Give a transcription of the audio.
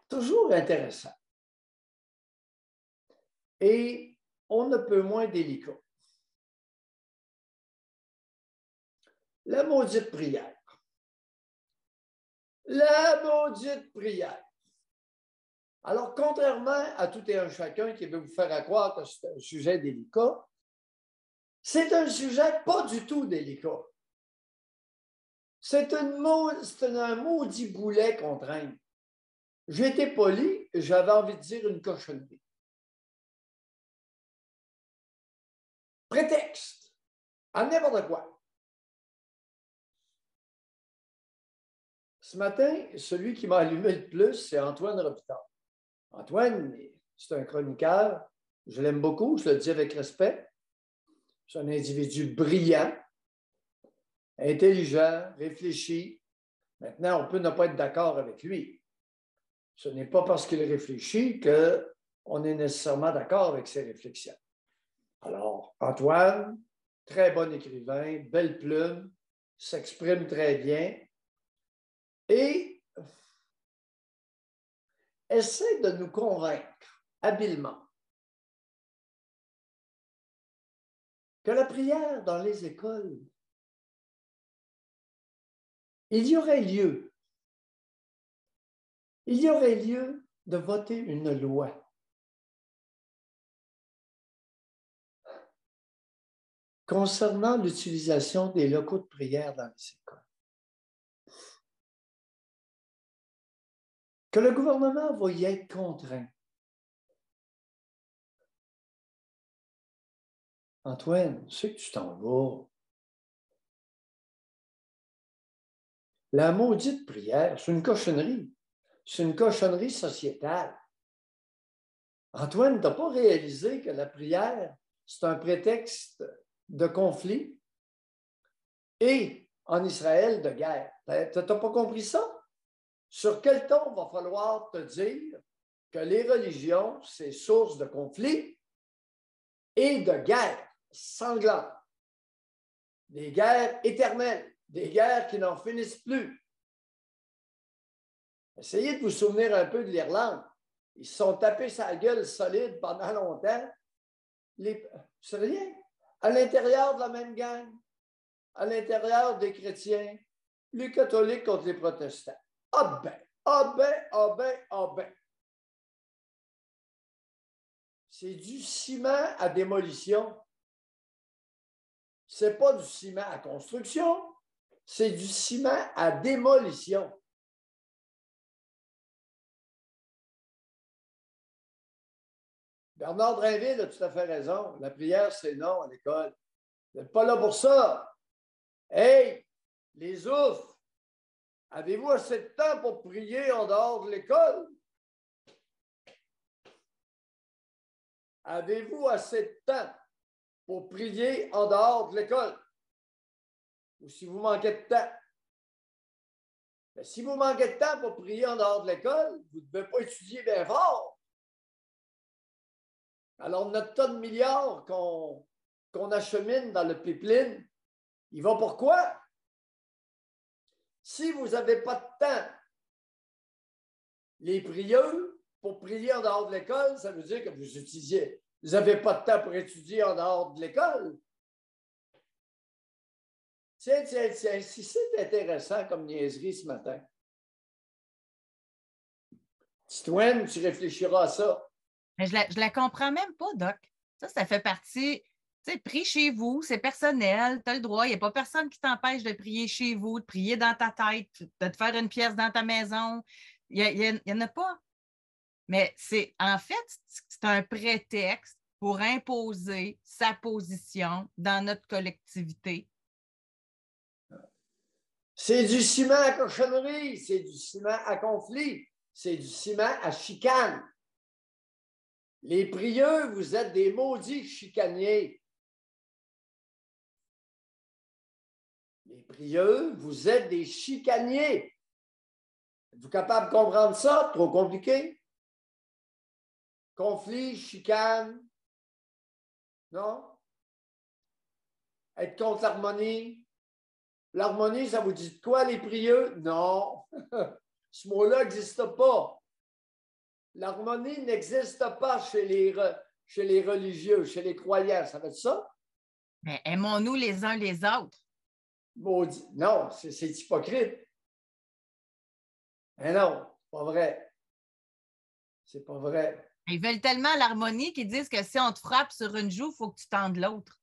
Toujours intéressant. Et on ne peut moins délicat. La maudite prière. La maudite prière. Alors, contrairement à tout et un chacun qui veut vous faire croire que c'est un sujet délicat, c'est un sujet pas du tout délicat. C'est un maudit boulet qu'on traîne. J'ai été poli, j'avais envie de dire une cochonnerie. Prétexte à n'importe quoi. Ce matin, celui qui m'a allumé le plus, c'est Antoine Robitaille. Antoine, c'est un chroniqueur. Je l'aime beaucoup, je le dis avec respect. C'est un individu brillant, intelligent, réfléchi. Maintenant, on peut ne pas être d'accord avec lui. Ce n'est pas parce qu'il réfléchit qu'on est nécessairement d'accord avec ses réflexions. Alors, Antoine, très bon écrivain, belle plume, s'exprime très bien et essaie de nous convaincre habilement que la prière dans les écoles, il y aurait lieu de voter une loi concernant l'utilisation des locaux de prière dans les écoles. Que le gouvernement va y être contraint. Antoine, je sais que tu t'en vas. La maudite prière, c'est une cochonnerie. C'est une cochonnerie sociétale. Antoine, tu n'as pas réalisé que la prière, c'est un prétexte de conflit et en Israël de guerre. Tu n'as pas compris ça? Sur quel ton va falloir te dire que les religions, c'est source de conflit et de guerre sanglante, des guerres éternelles, des guerres qui n'en finissent plus. Essayez de vous souvenir un peu de l'Irlande. Ils se sont tapés sa gueule solide pendant longtemps. C'est rien. À l'intérieur de la même gang, à l'intérieur des chrétiens, les catholiques contre les protestants. Ah ben, ah ben, ah ben, ah ben. C'est du ciment à démolition. Ce n'est pas du ciment à construction, c'est du ciment à démolition. Bernard Drinville a tout à fait raison. La prière, c'est non à l'école. Vous n'êtes pas là pour ça. Hey, les oufs, avez-vous assez de temps pour prier en dehors de l'école? Avez-vous assez de temps pour prier en dehors de l'école? Ou si vous manquez de temps? Mais si vous manquez de temps pour prier en dehors de l'école, vous ne devez pas étudier bien fort. Alors, notre tas de milliards qu'on achemine dans le pipeline, il va pour quoi? Si vous n'avez pas de temps, les prieux, pour prier en dehors de l'école, ça veut dire que vous n'avez pas de temps pour étudier en dehors de l'école. Tiens, si c'est intéressant comme niaiserie ce matin. Titoine, tu réfléchiras à ça. Mais je la comprends même pas, Doc. Ça fait partie. Tu sais, prie chez vous, c'est personnel, tu as le droit. Il n'y a pas personne qui t'empêche de prier chez vous, de prier dans ta tête, de te faire une pièce dans ta maison. Il y en a pas. Mais en fait, c'est un prétexte pour imposer sa position dans notre collectivité. C'est du ciment à cochonnerie, c'est du ciment à conflit, c'est du ciment à chicane. Les prieux, vous êtes des maudits chicaniers. Les prieux, vous êtes des chicaniers. Êtes-vous capable de comprendre ça? Trop compliqué? Conflit, chicane? Non? Être contre l'harmonie? L'harmonie, ça vous dit de quoi, les prieux? Non. Ce mot-là n'existe pas. L'harmonie n'existe pas chez les religieux, chez les croyants. Ça veut dire ça? Mais aimons-nous les uns les autres. Maudit. Non, c'est hypocrite. Mais non, c'est pas vrai. C'est pas vrai. Ils veulent tellement l'harmonie qu'ils disent que si on te frappe sur une joue, il faut que tu tendes l'autre.